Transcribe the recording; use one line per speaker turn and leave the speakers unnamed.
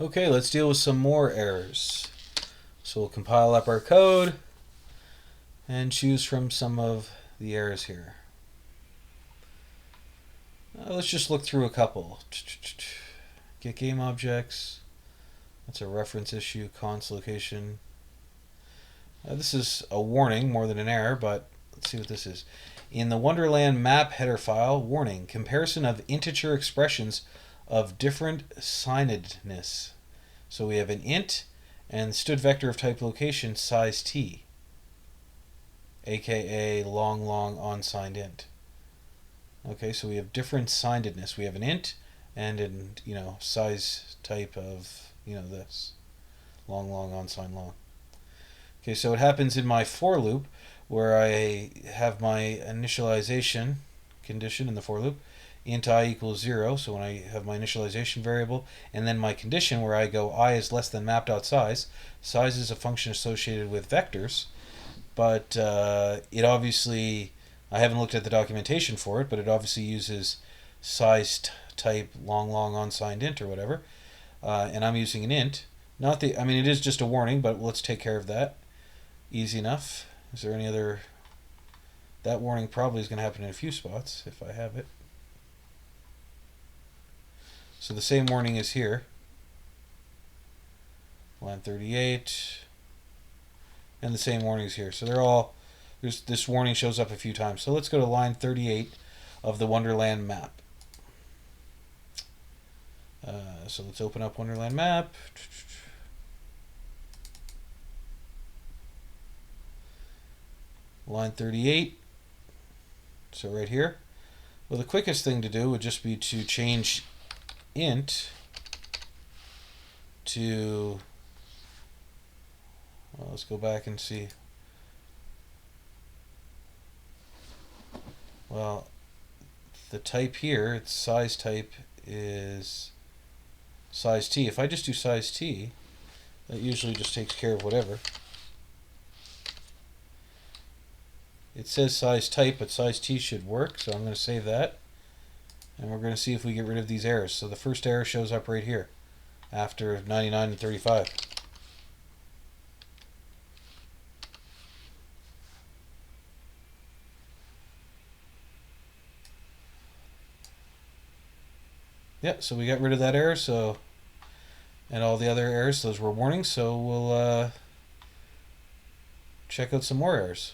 Okay, let's deal with some more errors. So we'll compile up our code and choose from some of the errors here. Let's just look through a couple. Get game objects. That's a reference issue, const location. This is a warning more than an error, but let's see what this is. In the Wonderland map header file, warning, comparison of integer expressions of different signedness. So we have an int and stood vector of type location size t, aka long unsigned int. Okay, so we have different signedness. We have an int and an size type of this long unsigned long. Okay, so it happens in my for loop where I have my initialization condition in the for loop, int I equals 0, so when I have my initialization variable, and then my condition where I go I is less than map.size. Size is a function associated with vectors, but it obviously, I haven't looked at the documentation for it, but it obviously uses size type long unsigned int or whatever, and I'm using an int. Not the, I mean, it is just a warning, but let's take care of that. Easy enough. Is there any other? That warning probably is going to happen in a few spots if I have it. So the same warning is here. Line 38. And the same warning is here. So they're all, this warning shows up a few times. So let's go to line 38 of the Wonderland map. So let's open up Wonderland map. Line 38. So right here. Well, the quickest thing to do would just be to change int to, well, let's go back and see. Well, the type here, its size type is size t. If I just do size t, that usually just takes care of whatever. It says size type, but size t should work, so I'm going to save that. And we're going to see if we get rid of these errors. So the first error shows up right here after 99 and 35. Yeah, so we got rid of that error, so, and all the other errors, those were warnings, so we'll check out some more errors.